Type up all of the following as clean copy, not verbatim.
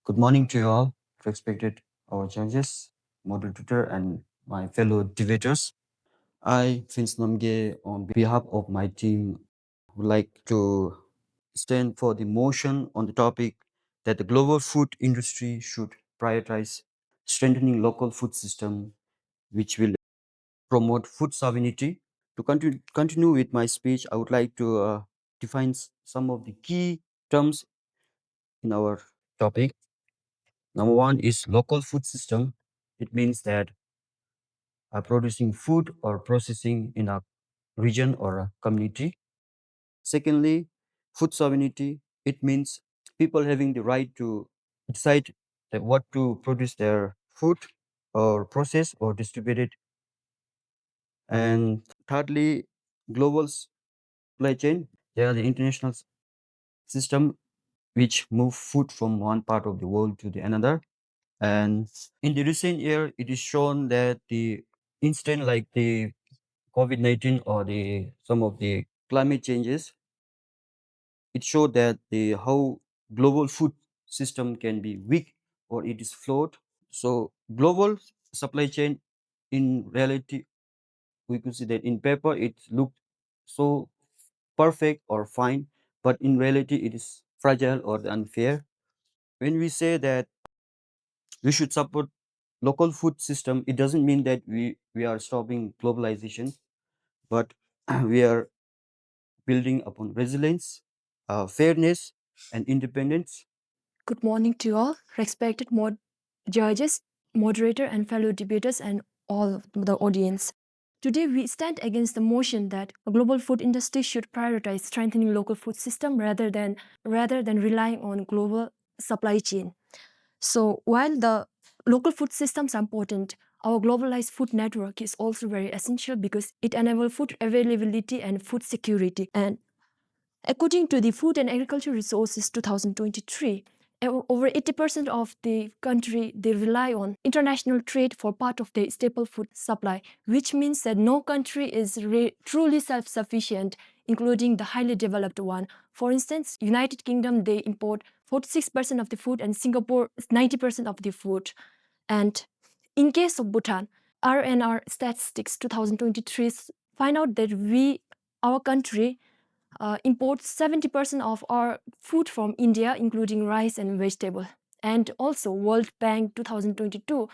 Good morning to you all, respected our judges, moderator, and my fellow debaters. I, Phuntsho Namgay, on behalf of my team, would like to stand for the motion on the topic that the global food industry should prioritize strengthening local food system, which will promote food sovereignty. To continue with my speech, I would like to define some of the key terms in our topic. Number one is local food system. It means that producing food or processing in a region or a community. Secondly, food sovereignty. It means people having the right to decide that what to produce their food or process or distribute it. And thirdly, global supply chain. They are the international system which move food from one part of the world to the another. And in the recent year, it is shown that the instant like the COVID-19 or the some of the climate changes, it showed that the how global food system can be weak or it is flawed. So global supply chain in reality, we could see that in paper it looked so perfect or fine, but in reality it is fragile or unfair. When we say that we should support local food system, it doesn't mean that we are stopping globalization, but we are building upon resilience, fairness, and independence. Good morning to all, respected judges, moderator, and fellow debaters, and all of the audience. Today, we stand against the motion that a global food industry should prioritize strengthening local food system rather than relying on global supply chain. So, while the local food systems are important, our globalized food network is also very essential because it enables food availability and food security. And according to the Food and Agriculture Resources 2023, over 80% of the country they rely on international trade for part of their staple food supply, which means that no country is truly self-sufficient, including the highly developed one. For instance, United Kingdom they import 46% of the food and Singapore 90% of the food. And in case of Bhutan, RNR statistics 2023 find out that our country imports 70% of our food from India, including rice and vegetable. And also, World Bank 2022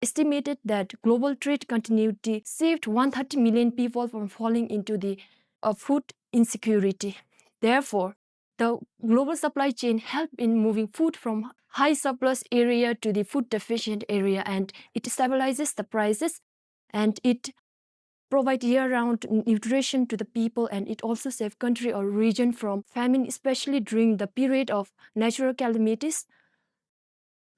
estimated that global trade continuity saved 130 million people from falling into the food insecurity. Therefore, the global supply chain helped in moving food from high surplus area to the food deficient area, and it stabilizes the prices and it provide year-round nutrition to the people, and it also save country or region from famine, especially during the period of natural calamities,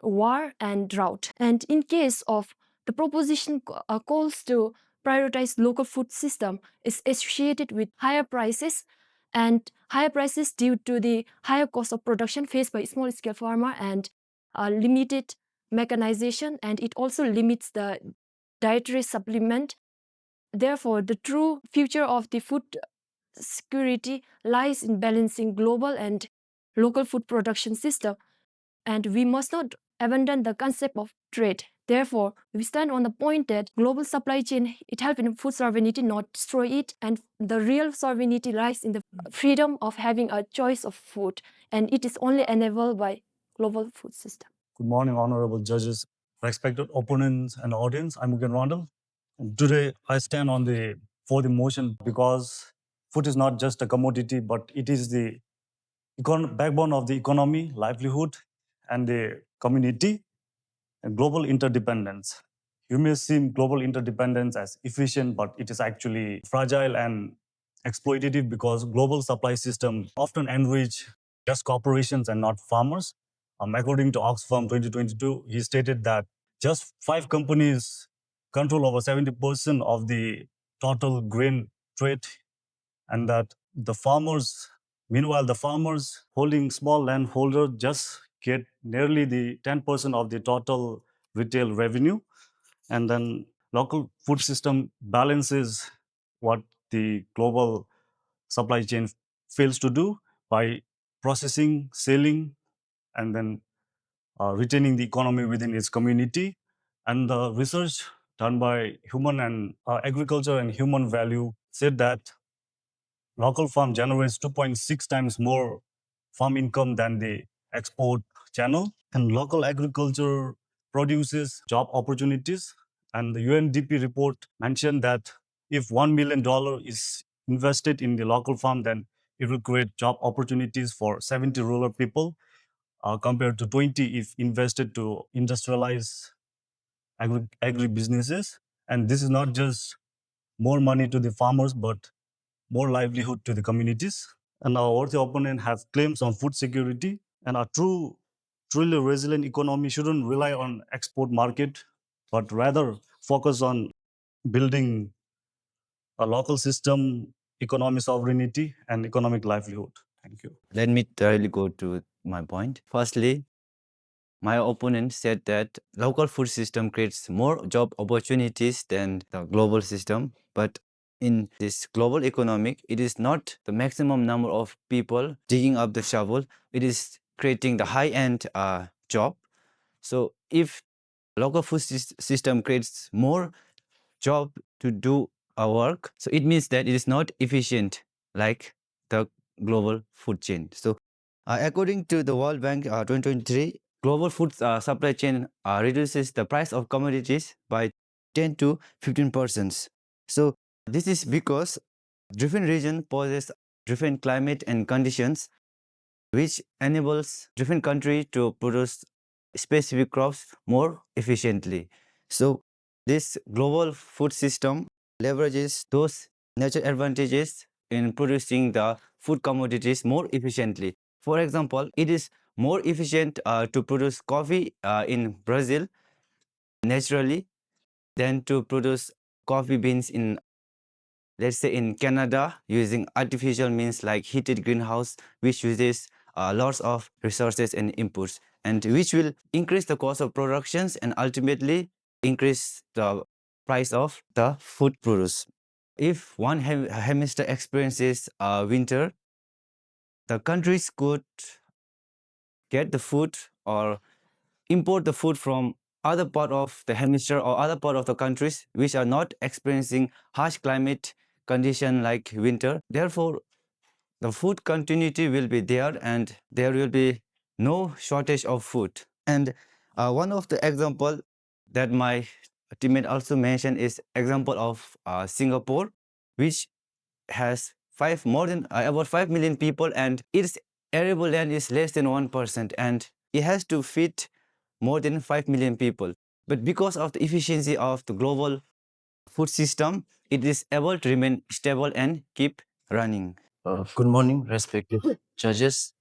war, and drought. And in case of the proposition calls to prioritize local food system is associated with higher prices, and higher prices due to the higher cost of production faced by small-scale farmer and limited mechanization, and it also limits the dietary supplement. Therefore, the true future of the food security lies in balancing global and local food production system, and we must not abandon the concept of trade. Therefore, we stand on the point that global supply chain it helps in food sovereignty, not destroy it, and the real sovereignty lies in the freedom of having a choice of food, and it is only enabled by global food system. Good morning, honorable judges, respected opponents and audience. I'm Ugyen Rangdol. Today, I stand for the motion because food is not just a commodity, but it is the backbone of the economy, livelihood, and the community and global interdependence. You may seem global interdependence as efficient, but it is actually fragile and exploitative because global supply systems often enrich just corporations and not farmers. According to Oxfam 2022, he stated that just 5 companies control over 70% of the total grain trade, and that meanwhile, the farmers holding small landholder just get nearly the 10% of the total retail revenue. And then local food system balances what the global supply chain fails to do by processing, selling, and then retaining the economy within its community. And the research done by Human and Agriculture and Human Value said that local farm generates 2.6 times more farm income than the export channel. And local agriculture produces job opportunities. And the UNDP report mentioned that if $1 million is invested in the local farm, then it will create job opportunities for 70 rural people, compared to 20 if invested to industrialize agribusinesses. And this is not just more money to the farmers, but more livelihood to the communities. And our worthy opponent have claims on food security. And a truly resilient economy shouldn't rely on export market, but rather focus on building a local system, economic sovereignty, and economic livelihood. Thank you. Let me thoroughly go to my point. Firstly, my opponent said that local food system creates more job opportunities than the global system. But in this global economic, it is not the maximum number of people digging up the shovel. It is creating the high-end job. So if local food system creates more job to do our work, so it means that it is not efficient like the global food chain. So according to the World Bank 2023, global food supply chain reduces the price of commodities by 10 to 15%. So this is because different region poses different climate and conditions, which enables different country to produce specific crops more efficiently. So this global food system leverages those natural advantages in producing the food commodities more efficiently. For example, it is more efficient to produce coffee in Brazil naturally than to produce coffee beans in, let's say, in Canada using artificial means like heated greenhouse, which uses lots of resources and inputs, and which will increase the cost of productions and ultimately increase the price of the food produce. If one hemisphere experiences winter, the countries could get the food or import the food from other part of the hemisphere or other part of the countries which are not experiencing harsh climate condition like winter. Therefore, the food continuity will be there and there will be no shortage of food. And one of the example that my teammate also mentioned is example of Singapore, which has more than about 5 million people, and its arable land is less than 1%, and it has to feed more than 5 million people. But because of the efficiency of the global food system, it is able to remain stable and keep running. Good morning, respected judges,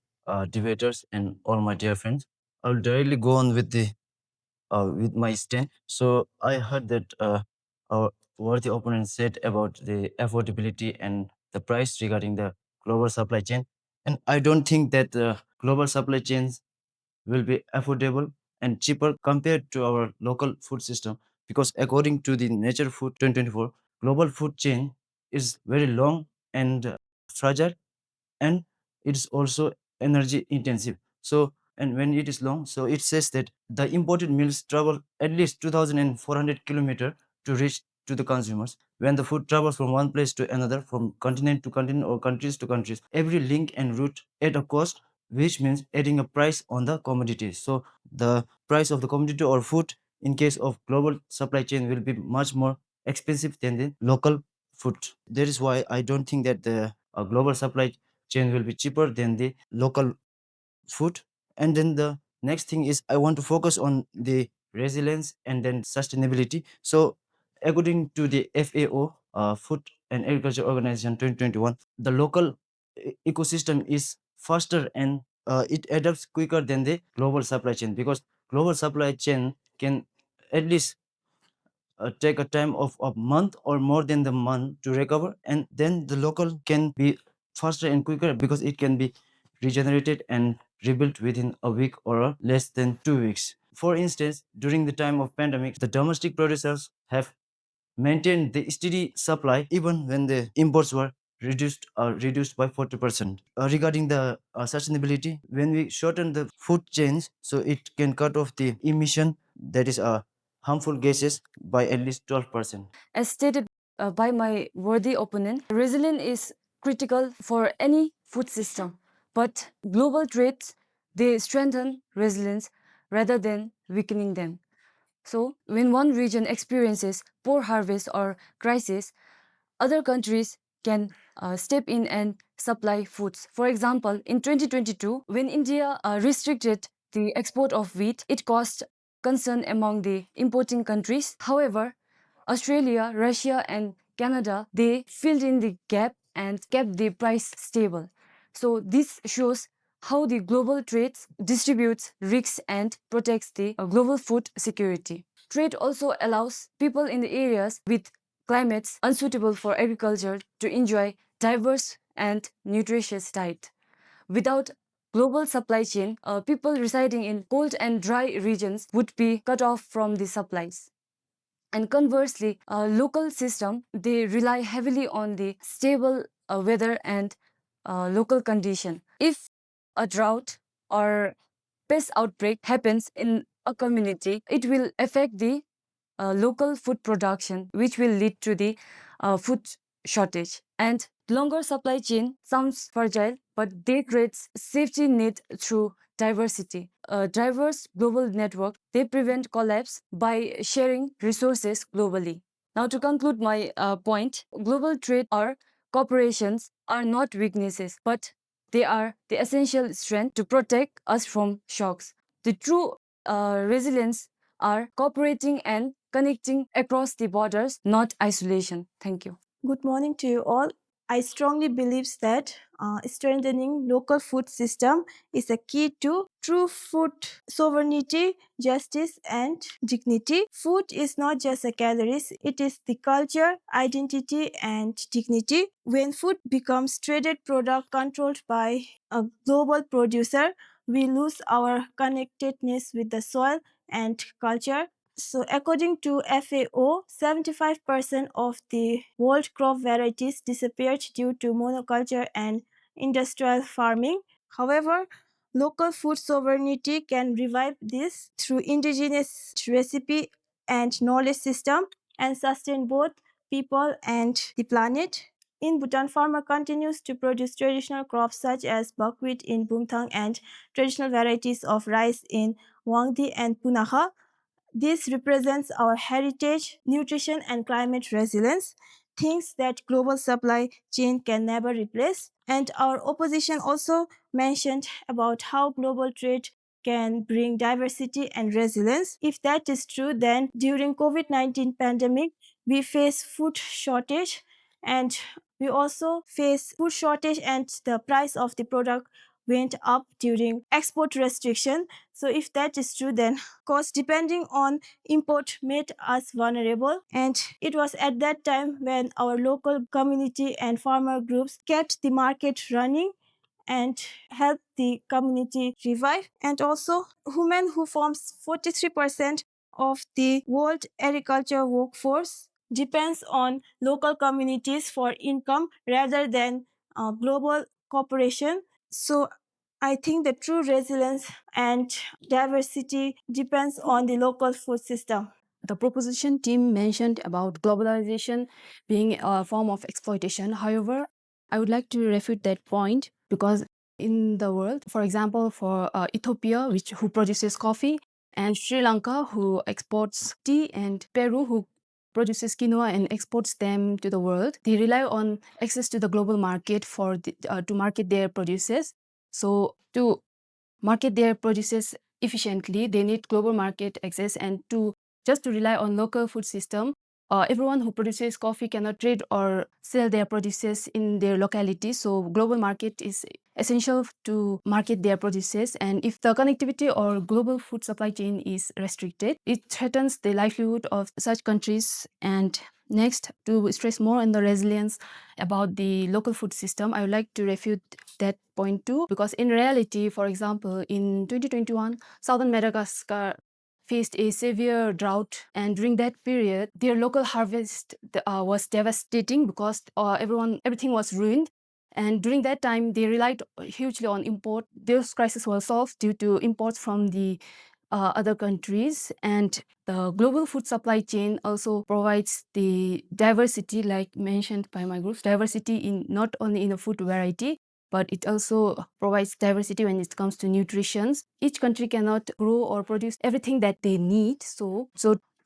debaters, and all my dear friends. I'll directly go on with my stand. So I heard that our worthy opponent said about the affordability and the price regarding the global supply chain, and I don't think that the global supply chains will be affordable and cheaper compared to our local food system, because according to the Nature Food 2024, global food chain is very long and fragile, and it's also energy intensive. So, and when it is long, so it says that the imported meals travel at least 2,400 kilometers to reach to the consumers. When the food travels from one place to another, from continent to continent or countries to countries, every link and route at a cost, which means adding a price on the commodity. So the price of the commodity or food in case of global supply chain will be much more expensive than the local food. That is why I don't think that the global supply chain will be cheaper than the local food. And then the next thing is I want to focus on the resilience and then sustainability. So according to the FAO, Food and Agriculture Organization 2021, the local ecosystem is faster and it adapts quicker than the global supply chain, because global supply chain can at least take a time of a month or more than the month to recover, and then the local can be faster and quicker because it can be regenerated and rebuilt within a week or less than 2 weeks. For instance, during the time of pandemic, the domestic producers have maintained the steady supply even when the imports were reduced by 40%. Regarding the sustainability, when we shorten the food chains, so it can cut off the emission, that is harmful gases, by at least 12%. As stated by my worthy opponent, resilience is critical for any food system, but global trades, they strengthen resilience rather than weakening them. So, when one region experiences poor harvest or crisis, other countries can step in and supply foods. For example, in 2022, when India restricted the export of wheat, it caused concern among the importing countries. However, Australia, Russia, and Canada, they filled in the gap and kept the price stable. So this shows how the global trade distributes risks and protects the global food security. Trade also allows people in the areas with climates unsuitable for agriculture to enjoy diverse and nutritious diet. Without global supply chain, people residing in cold and dry regions would be cut off from the supplies. And conversely, a local system, they rely heavily on the stable weather and local condition. If a drought or pest outbreak happens in a community, it will affect the local food production, which will lead to the food shortage. And longer supply chain sounds fragile, but they create safety net through diversity. A diverse global network, they prevent collapse by sharing resources globally. Now, to conclude my point, global trade or corporations are not weaknesses, but they are the essential strength to protect us from shocks. The true resilience are cooperating and connecting across the borders, not isolation. Thank you. Good morning to you all. I strongly believe that strengthening local food system is a key to true food sovereignty, justice, and dignity. Food is not just a calories; it is the culture, identity, and dignity. When food becomes traded product controlled by a global producer, we lose our connectedness with the soil and culture. So, according to FAO, 75% of the world crop varieties disappeared due to monoculture and industrial farming. However, local food sovereignty can revive this through indigenous recipe and knowledge system and sustain both people and the planet. In Bhutan, farmer continues to produce traditional crops such as buckwheat in Bumthang and traditional varieties of rice in Wangdi and Punaha. This represents our heritage, nutrition, and climate resilience, things that global supply chain can never replace. And our opposition also mentioned about how global trade can bring diversity and resilience. If that is true, then during COVID-19 pandemic, we face food shortage and we also face food shortage and the price of the product went up during export restriction. So if that is true, then cost depending on import made us vulnerable. And it was at that time when our local community and farmer groups kept the market running and helped the community revive. And also, women who forms 43% of the world agriculture workforce depends on local communities for income rather than global cooperation. So I think the true resilience and diversity depends on the local food system. The proposition team mentioned about globalization being a form of exploitation. However, I would like to refute that point because in the world, for example, for Ethiopia, who produces coffee, and Sri Lanka, who exports tea, and Peru, who produces quinoa and exports them to the world, they rely on access to the global market to market their produces. So to market their produces efficiently, they need global market access, and to rely on local food system, everyone who produces coffee cannot trade or sell their produces in their locality. So global market is essential to market their produces. And if the connectivity or global food supply chain is restricted, it threatens the livelihood of such countries. And next, to stress more on the resilience about the local food system, I would like to refute that point too, because in reality, for example, in 2021, southern Madagascar faced a severe drought, and during that period, their local harvest was devastating because everything was ruined. And during that time, they relied hugely on import. Those crises were solved due to imports from the other countries. And the global food supply chain also provides the diversity, like mentioned by my group, diversity in not only in the food variety, but it also provides diversity when it comes to nutrition. Each country cannot grow or produce everything that they need. So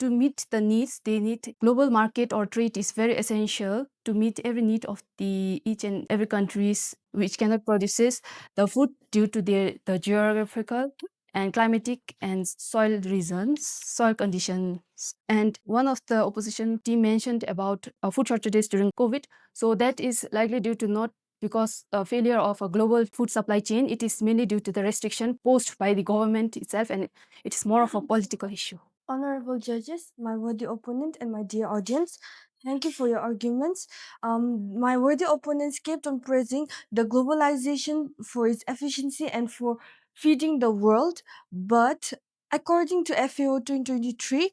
to meet the needs, they need global market or trade is very essential to meet every need of the each and every countries which cannot produces the food due to the geographical and climatic and soil reasons, soil conditions. And one of the opposition team mentioned about food shortages during COVID. So that is likely due to not because failure of a global food supply chain. It is mainly due to the restriction posed by the government itself, and it is more of a political issue. Honorable judges, my worthy opponent, and my dear audience, thank you for your arguments. My worthy opponents kept on praising the globalization for its efficiency and for feeding the world, but according to FAO 2023,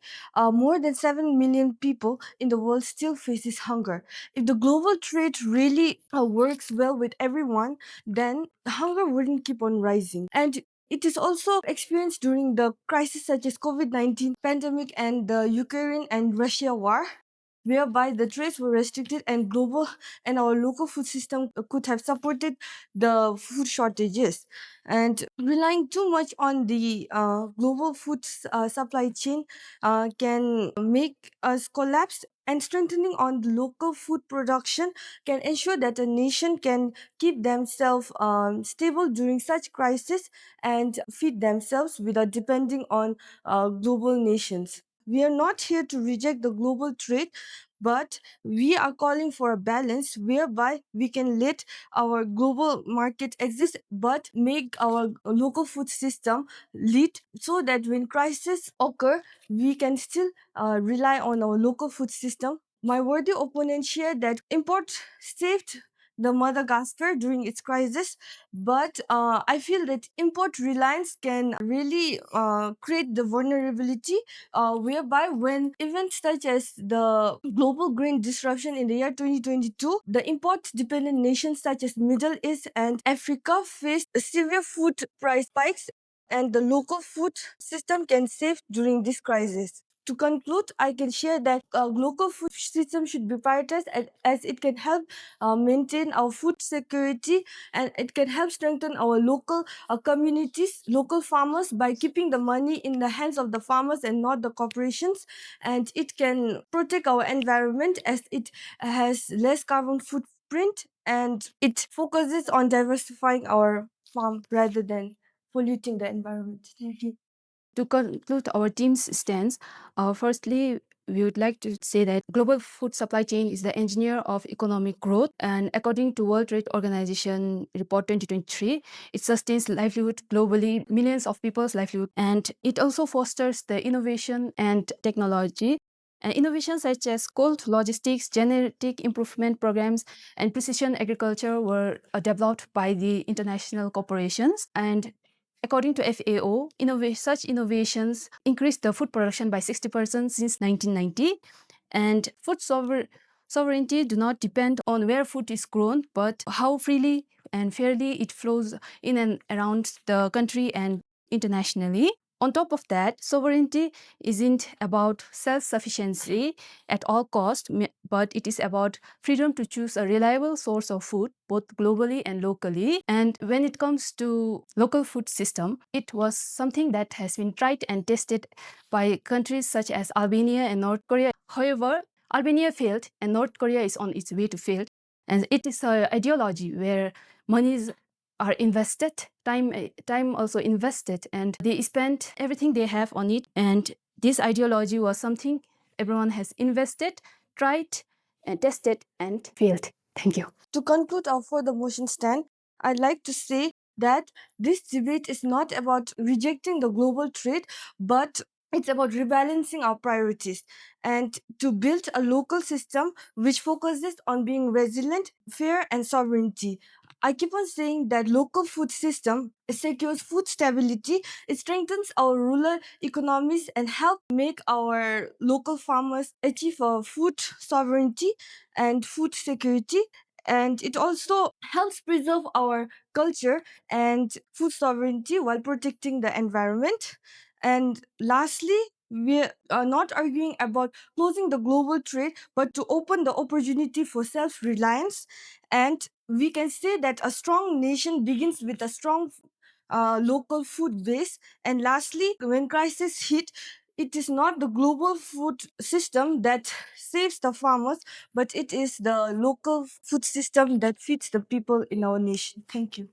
more than 7 million people in the world still faces hunger. If the global trade really works well with everyone, then hunger wouldn't keep on rising. And it is also experienced during the crisis such as COVID-19 pandemic and the Ukraine and Russia war, whereby the trades were restricted and global and our local food system could have supported the food shortages. And relying too much on the global food supply chain can make us collapse, and strengthening on the local food production can ensure that a nation can keep themselves stable during such crisis and feed themselves without depending on global nations. We are not here to reject the global trade, but we are calling for a balance whereby we can let our global market exist but make our local food system lead, so that when crises occur, we can still rely on our local food system. My worthy opponent shared that import saved the Madagascar during its crisis, but I feel that import reliance can really create the vulnerability, whereby when events such as the global grain disruption in the year 2022, the import dependent nations such as Middle East and Africa faced severe food price spikes, and the local food system can save during this crisis. To conclude, I can share that local food system should be prioritized as it can help maintain our food security, and it can help strengthen our local communities, local farmers, by keeping the money in the hands of the farmers and not the corporations. And it can protect our environment as it has less carbon footprint, and it focuses on diversifying our farm rather than polluting the environment. Thank you. To conclude our team's stance, firstly, we would like to say that global food supply chain is the engineer of economic growth, and according to World Trade Organization report 2023, it sustains livelihood globally, millions of people's livelihood, and it also fosters the innovation and technology. And innovations such as cold logistics, genetic improvement programs, and precision agriculture were developed by the international corporations. And according to FAO, such innovations increased the food production by 60% since 1990. And food sovereignty do not depend on where food is grown, but how freely and fairly it flows in and around the country and internationally. On top of that, sovereignty isn't about self-sufficiency at all cost, but it is about freedom to choose a reliable source of food, both globally and locally. And when it comes to local food system, it was something that has been tried and tested by countries such as Albania and North Korea. However, Albania failed and North Korea is on its way to fail. And it is an ideology where monies are invested, time also invested, and they spent everything they have on it. And this ideology was something everyone has invested, tried, and tested, and failed. Thank you. To conclude our further motion stand, I'd like to say that this debate is not about rejecting the global trade, but It's about rebalancing our priorities and to build a local system which focuses on being resilient, fair, and sovereignty. I keep on saying that local food system secures food stability. It strengthens our rural economies and help make our local farmers achieve food sovereignty and food security. And it also helps preserve our culture and food sovereignty while protecting the environment. And lastly, we are not arguing about closing the global trade, but to open the opportunity for self reliance. And we can say that a strong nation begins with a strong local food base. And lastly, when crisis hit, it is not the global food system that saves the farmers, but it is the local food system that feeds the people in our nation. Thank you.